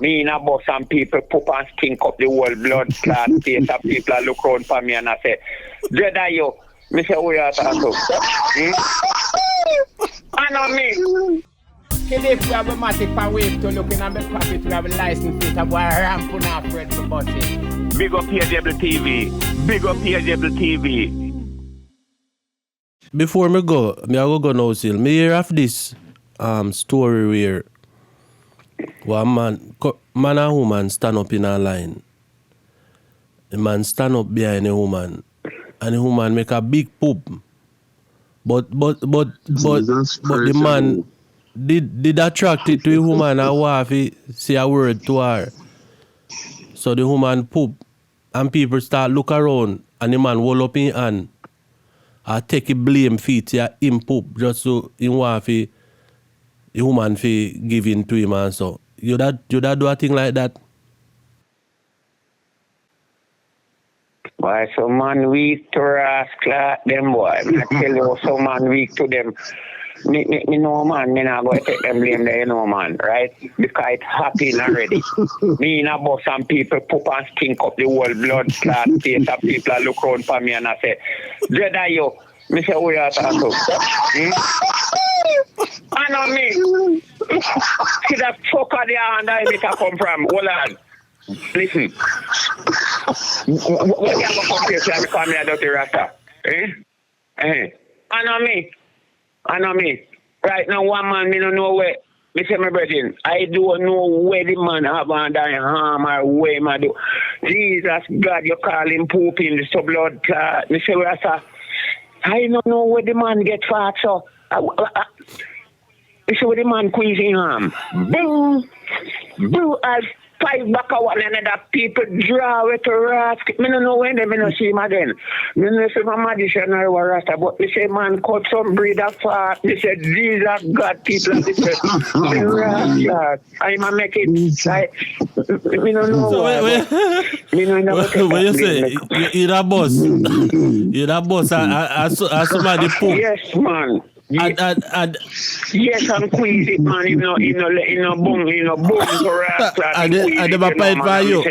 Me in a bus and people poop and stink up the whole blood clot face of people that look around for me and I say, Dread are you? Me say, who you are talking to? I know me. If you have a matic for wave to looking at the pocket, you have a license plate of where ramp on off red for busing. Big up PageAble TV. Big up PageAble TV. Before me go now still. Me hear of this story where one man and woman stand up in a line. The man stand up behind the woman and the woman make a big poop. But the man did attract it to the woman and wife say a word to her. So the woman poop and people start look around and the man hold up in hand. I take a blame feet ya him poop just so in want the woman fi give in to him and so. You that do a thing like that? Why some man weak to rascal them boy. I tell you some man weak to them. Me know man, me not going to take them blame there, you know man, right? Because it's happening already. Me in a bus and people poop and stink up the whole blood clot face of people that look around for me and I say, Dread are you? Me say, who you are talking to? I know me. See that fucker there and I need to come from. Hold on. Listen. What you have to come here to call me a dirty rasta? I know me. Right now, one man, me don't know where. Me say, my brethren, I don't know where the man have on that harm or where man do. Jesus, God, you call him pooping the blood clot. Me say, Rasta, I don't know where the man get fat, so. Me say, where the man squeezing harm. Boom. As 5 back of one another, people draw with a rasp. Me don't know when them, me don't see him again. Me don't see my magician or a rasta, but me say man cut some breed of fat. Me say Jesus God people and this me rasta. I'm a make it like me don't know. So me don't know what you say? You're a boss. You're a boss. As somebody poop. Yes, man. And yes, I'm queasy, man. You know, boom, for rascal. And they fight for you.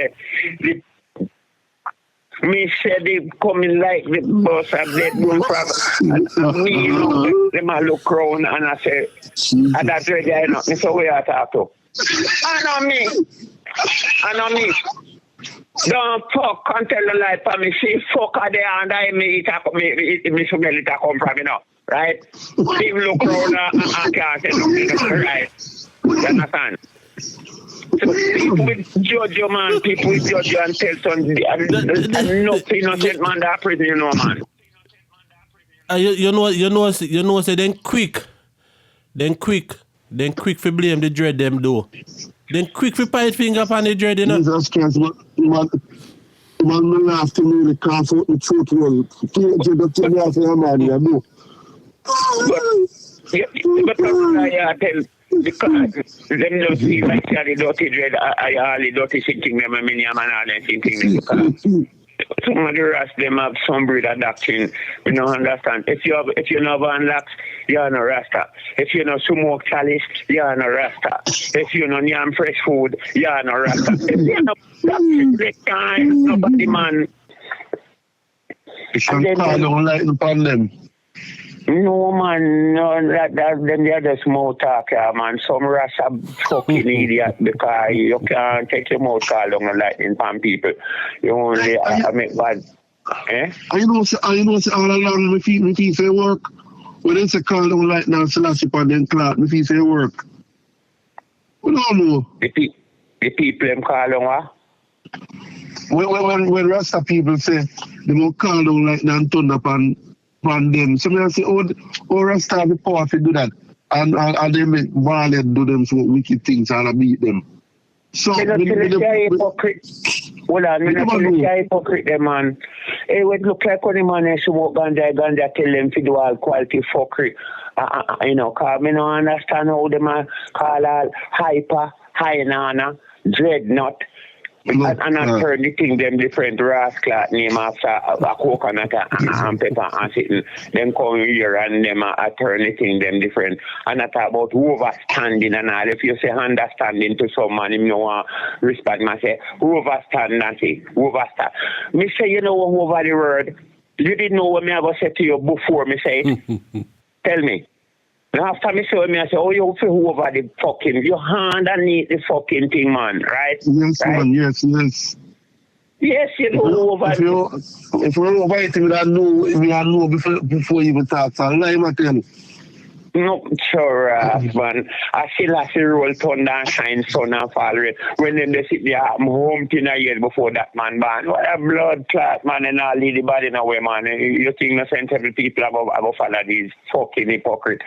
Me said they coming like the bus and they boom from me, they might look around and I say, and that's ready, I know. So we are talking to. I know me. Don't fuck and tell the lie for me. See, fuck are there and I me smell it come from, you know. Right? People look around and can't say nothing, right? You understand? So people will judge you, man. People will judge you and tell something. And nothing innocent man that prison, you know, man. You know, say then quick for blame the dread them do. Then quick for point finger upon the dread, you know. Jesus Christ, man, me laugh to me, the can't out the truth, well. Dread to me after your man, you know. But I tell because them don't see like the dirty dread, all the dirty thing them, I mean, and all them thing because some of the rest them have some breed of doctrine. We don't understand. If you know Van Lax, you're no Rasta. If you know smoke chalice, you're no Rasta. If you know yam fresh food, you're no Rasta. If you know that time, nobody man. You should call on lightning upon them. No man, no, that them they are just mouth talk, man. Some Rasta fucking idiot because you can't take your mouth call on the lightning pan people. You only make bad. Eh? I know all along me feel say work. When they say call on lightning and Selassie pan then clock, me feel say work. We don't know. The people them call on what? When Rasta people say they won't call on lightning and thunder upon them. So I say, Rasta have the power to do that. And they make violent do them some wicked things and I beat them. So me not hypocrite. Hold on, me not hypocrite them, man. It would look like when the man smoke ganja tell them to do all quality fuckery. You know, cause me don't understand how them call all hyper, high nana, dreadnought, And I turn the thing them different rascal name after a coconut and pepper and sitting. Them come here and them I turn the thing them different. And I talk about overstanding and all. If you say understanding to someone, you know respect me say overstand and say overstand. Me say you know over the word. You didn't know what me I was say to you before me say it. Tell me. And after me say me I say, oh you feel over the fucking your hand underneath the fucking thing, man, right? Yes, right? man, yes. Yes, you know over if you over it, we don't know before you even talk. So lie, I tell you. No, sure, man. I still have to roll thunder and shine sun and fall rain. When them they sit there, I'm home till a year before that man born. What a blood clot, man, and all lead the body in a way, man. You think no sensible people about follow these fucking hypocrite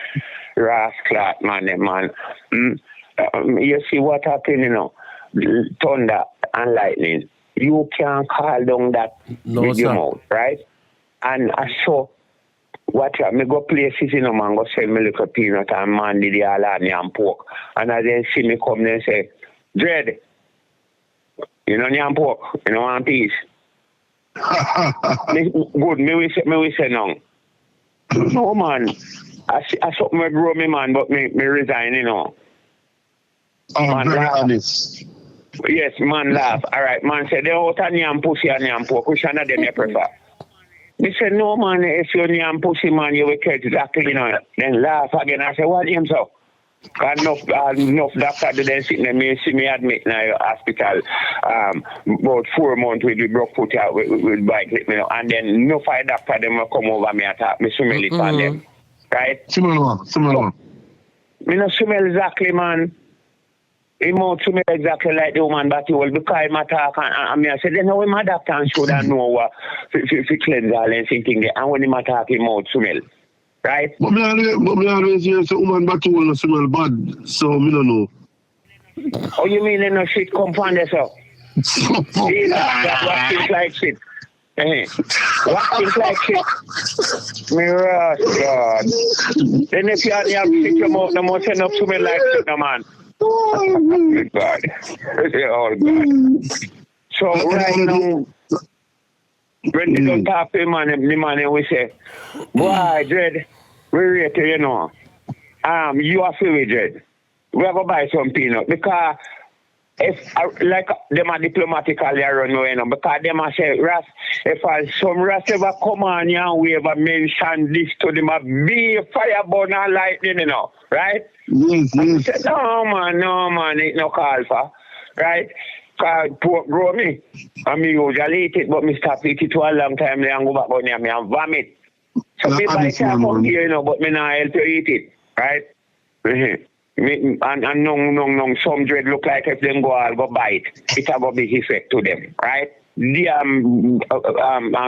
rascal, man, man. You see what happened, you know? Thunder and lightning. You can't call down that with your mouth, right? And I saw what me go places, you know, man, go sell me little peanut and man did the alani and pork. And I then see me come there and say, Dread, you know yam pork, you know one piece. Good, me we say no. No man. I saw me grow me man, but me resign, you know. Oh, man, very laugh. honest. Yes, man laugh. All right, man said, they out and yam pussy and yam pork, which one of them you prefer? Me say, no, man, if you're yam pussy, man, you will catch exactly, you know. Then laugh again. I say, what him so? Enough doctor then sitting there, me see me admit in the hospital about 4 months with the broke foot out with bike, you know. And then enough of doctor them will come over me attack me smell it on them. Right? Similar. Me no smell exactly, man. He mouth smell exactly like the woman, but he will because him attack and me I said, then how my doctor should have know what to cleanse all and thing there. And when him attack, him mouth smell. Right? But me always hear say woman back will not smell bad, so me don't know. Oh, you mean no shit come from there, so? See, that's what things like shit. What things like shit? Me rush, God. Then if you have shit your mouth, no more send up to me like shit, no man. Oh, God. Oh, God. So right now, when they don't talk to the man we say, boy, Dread, we rate you, you know. You are free with Dread. We have to buy some peanut because if like them are diplomatically around me, you know, because them are say, Ras, if some Ras ever come on here and we ever mention this to them, be fire burn and lightning, you know, right? Yes. Say, no man, it no call for, right? Because pork grow me. I mean, usually eat it, but me stop eat it for a long time, and go back on there, me and vomit. So me buy it from here, you know, but me not help you eat it, right? And no, some Dread look like if them go, I'll go bite. It have a big effect to them, right? I'm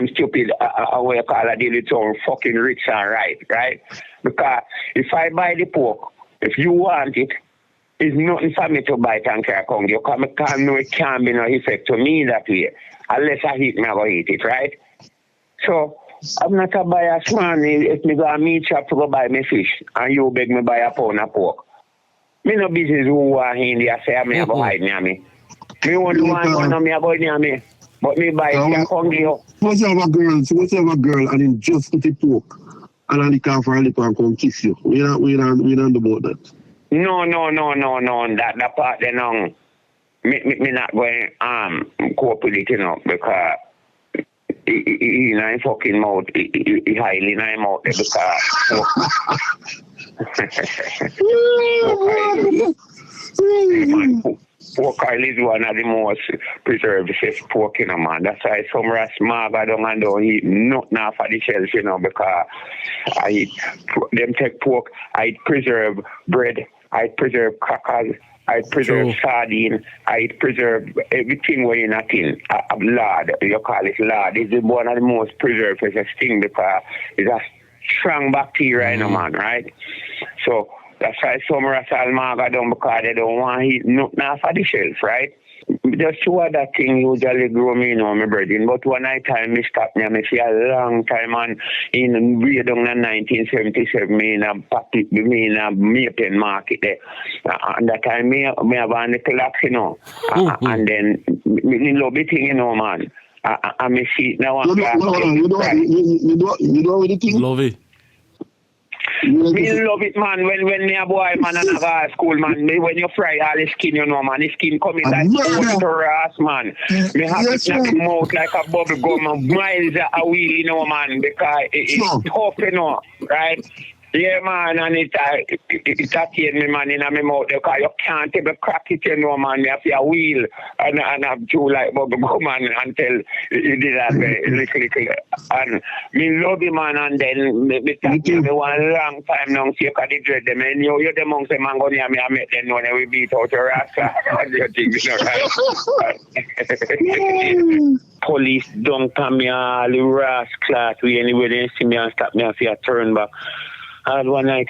stupid, what you call it, deal with some fucking rich and right? Because if I buy the pork, if you want it, it's nothing for me to bite and carry on. You can't know it can't be no effect to me that way. Unless I eat, me I go eat it, right? So, I'm not a bias man. If me go a meat shop to go buy me fish, and you beg me buy a pound of pork, me no business who are in there say me I go hide near me. Me want to one me I go near me. But me buy it can give you. Suppose you have a girl and then just eat the pork and then lick off her lip and come kiss you. We don't do about that. No. That part then me not going cope with it, you know, because in my fucking mouth, he highly in my mouth because pork oil is one of the most preserved pork, you know, man. That's why some Ras maga don't eat nothing off of the shelf, you know, because I eat them take pork, I preserve bread, I preserve crackers, I preserve sardine, I preserve everything where you're not in. Lard, you call it lard. It's one of the most preserved thing because it's a strong bacteria, you know, man, right? So that's why some Ras maga don't because they don't want to eat nothing off of the shelf, right? just two other thing usually grow me, my brethren. But one night time, me stop me, me see a long time, and in way down in 1977, me in a Mapen market there. And that time, me have a little lax, and then me love it thing, man. I me see now. You know what the thing? Love it. Me love it, man. When me a boy, man, and I go to school, man. When you fry all the skin, man, the skin coming like ass, man. Me have it in my mouth like a bubble gum, and miles a wheel, man, because it's tough, right? Yeah, man, and it attain me, man, in my mouth, because you can't even crack it, man. You have a wheel and have two like bubble gum, man, until you did that little. And me love it, man, and then me talk to me one long time now, see if I did dread them, and you're the monks, the man, go near me, I met them when we beat out your ass. Police don't come here, all the rascals, we anyway, they see me and stop me and see a turn back. And one night,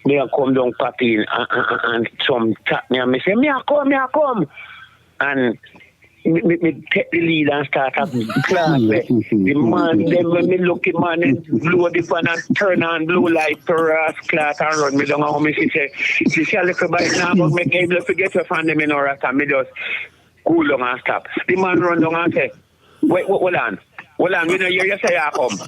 me a come down packing and some tap me and me say, me a come. And me take the lead and start a class. The man, then when me look at man, and blow the fan and turn on blue light for us class and run me down home. She say, a little bit now, but me able to forget to find them in our and me just cool down and stop. The man run down and say, wait, hold on, we don't hear you say I come.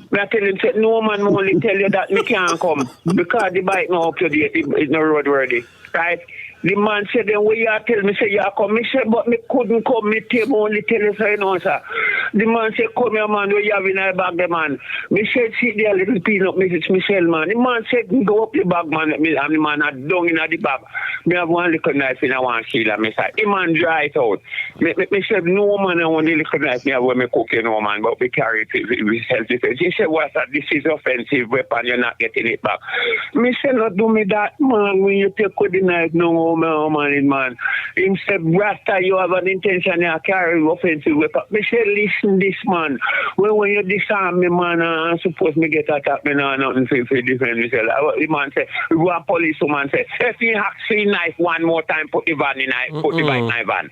I tell him, say, no man, I only tell you that me can't come because the bike not up to date, it's not roadworthy, right? The man said, then where you tell me, say, you come. Me said, but me couldn't come, me only tell you, say, no, sir. The man said, come here, man, where you have in the bag, the man. Me said, sit there, little peanut message, me sell, man. The man said, go up the bag, man, and the man had down in the bag. Me have one little knife in one shield, and me said, the man dry it out. Me said, no, man, I want the little knife, me have when me cook, no, man, but we carry it, we self-defense. He said, what's that? This is offensive weapon, you're not getting it back. Me said, not do me that, man, when you take with the knife, no, man. He said, Rasta, you have an intention to carry offensive weapon. Me said, listen, this man, when you disarm me, man, I suppose me get attacked, me no nothing to defend myself. The man said, one police woman said, if you have seen knife one more time, put the van in knife, put the bike in knife van.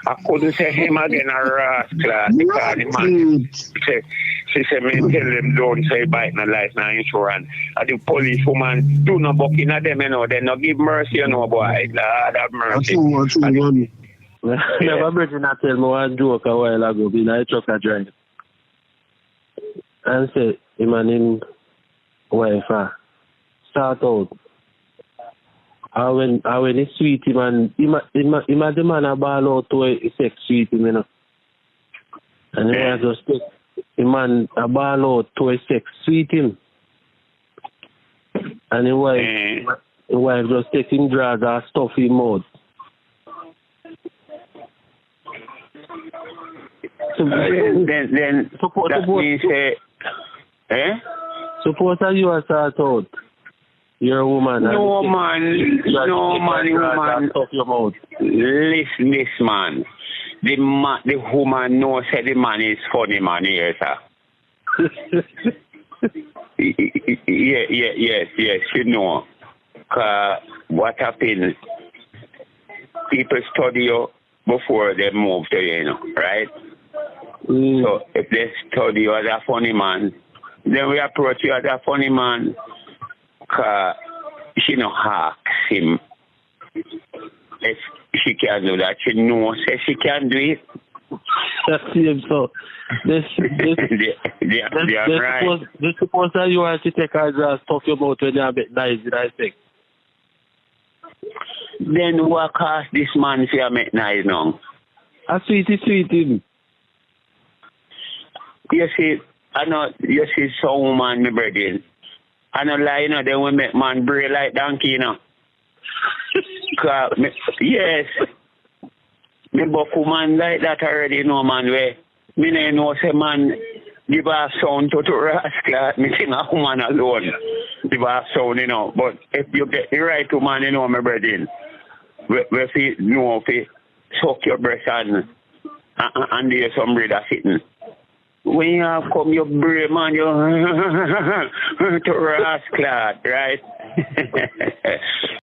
I couldn't say him again, a rascal, because the man said, she said, me tell them don't say bike no life, no insurance. And the police woman do no bucking at them, they no give mercy, boy. Lord have mercy. Never Bridget not tell me one joke a while ago, being a truck a drive. And say, him and him wife start out. And when it's sweet, him and the man a ball out to a sex sweet, And he just take the man a ball out to a sex sweet him. And the wife just take him drag and stuff him out. So, then suppose that means suppose that you are start out. You're a woman. No man, woman. Stuff your mouth. Listen, this man. The woman knows that the man is funny, man, here, sir. Yes, you know. What happened? People study you before they move to you, right? So if they study you as a funny man, then we approach you as a funny man. She no ask him if she can do that. She knows that she can do it. That's him. So this suppose that you want to take her and stuff your mouth when you're a bit nice, I think. Then what cost this man for make nice now? A sweet him. You see, some woman, my brother. I don't lie, then we make man bray like donkey, Yes. Me buck woman like that already, man, where me no know say man give a sound to rascal, me sing a woman alone. Give a sound, But if you get the right woman, my brother, we feel know if you suck your breast and there's some brother sitting. When you have come your brave man, you to rascal, right?